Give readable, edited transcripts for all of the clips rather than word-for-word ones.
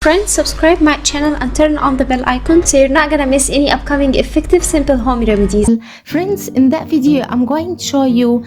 Friends, subscribe my channel and turn on the bell icon so you're not gonna miss any upcoming effective simple home remedies. Friends, in that video I'm going to show you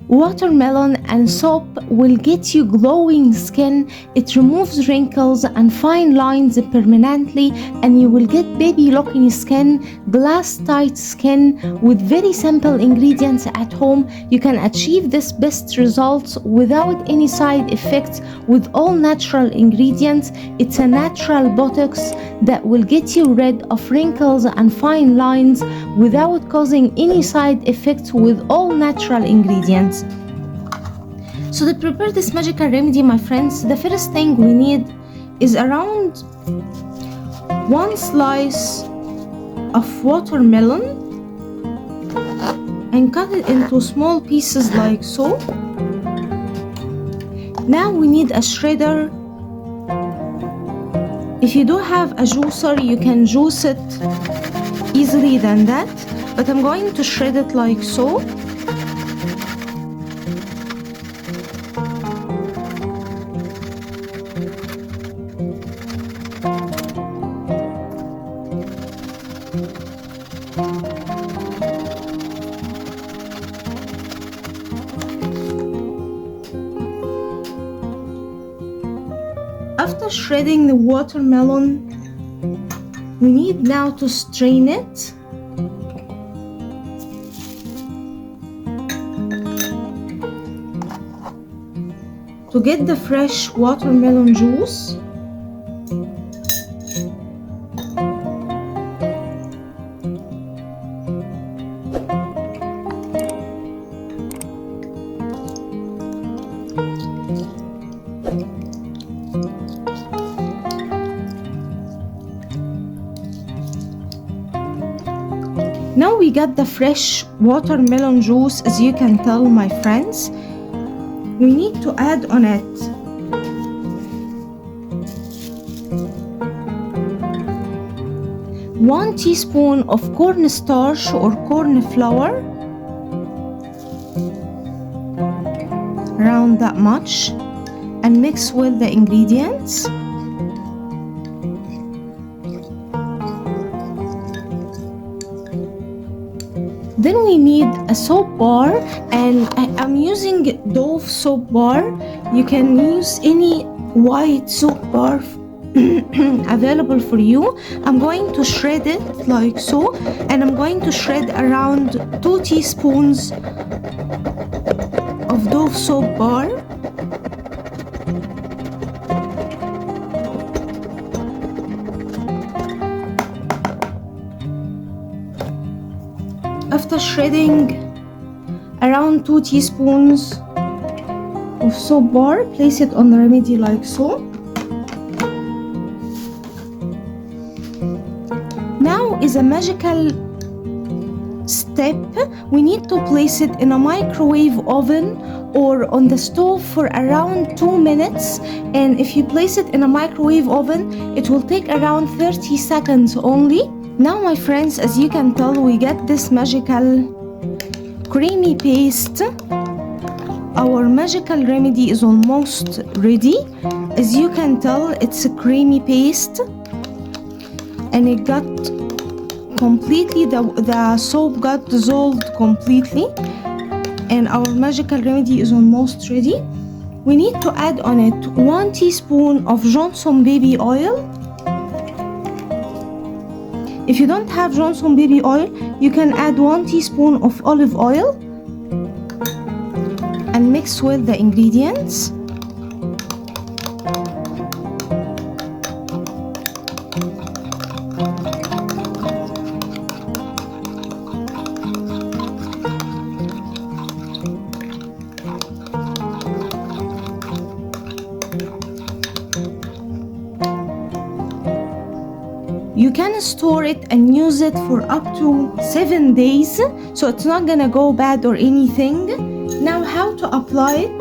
watermelon and soap will get you glowing skin. It removes wrinkles and fine lines permanently, and you will get baby looking skin, glass tight skin. With very simple ingredients at home, you can achieve this best results without any side effects, with all natural ingredients. It's a natural botox that will get you rid of wrinkles and fine lines without causing any side effects, with all natural ingredients. So to prepare this magical remedy, my friends, the first thing we need is around 1 slice of watermelon, and cut it into small pieces like so. Now we need a shredder. If you do have a juicer, you can juice it easily than that, but I'm going to shred it like so. After shredding the watermelon, we need now to strain it. To get the fresh watermelon juice. Now we got the fresh watermelon juice, as you can tell, my friends. We need to add on it one teaspoon of cornstarch or corn flour, around that much, and mix with the ingredients. Then we need a soap bar, and I'm using Dove soap bar. You can use any white soap bar available for you. I'm going to shred it like so, and I'm going to shred around 2 teaspoons of Dove soap bar. After shredding around 2 teaspoons of soap bar, place it on the remedy like so. Now is a magical step. We need to place it in a microwave oven or on the stove for around 2 minutes, and if you place it in a microwave oven, it will take around 30 seconds only. Now, my friends, as you can tell, we get this magical creamy paste. Our magical remedy is almost ready. As you can tell, it's a creamy paste, and it got completely, the soap got dissolved completely, and our magical remedy is almost ready. We need to add on it 1 teaspoon of Johnson baby oil. If you don't have Johnson baby oil, you can add 1 teaspoon of olive oil and mix with the ingredients. You can store it and use it for up to 7 days, so it's not gonna go bad or anything. Now, how to apply it?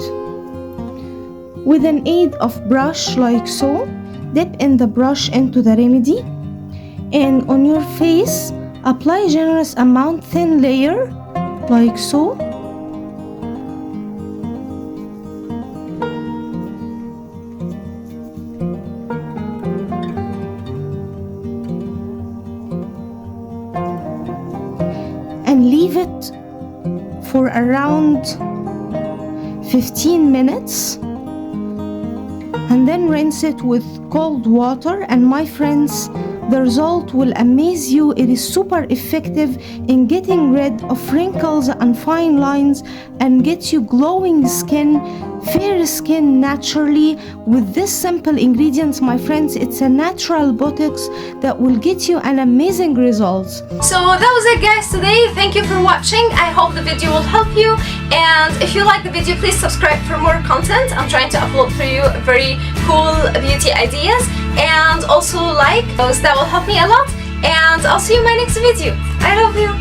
With an aid of brush like so, dip in the brush into the remedy, and on your face, apply generous amount, thin layer like so. leave it for around 15 minutes and then rinse it with cold water. And my friends, the result will amaze you. It is super effective in getting rid of wrinkles and fine lines and gets you glowing skin, fair skin naturally with this simple ingredients, my friends. It's a natural botox that will get you an amazing results. So that was it, guys, today. Thank you for watching. I hope the video will help you, and if you like the video, please subscribe for more content. I'm trying to upload for you very cool beauty ideas, and also like those. That will help me a lot, and I'll see you in my next video. I love you.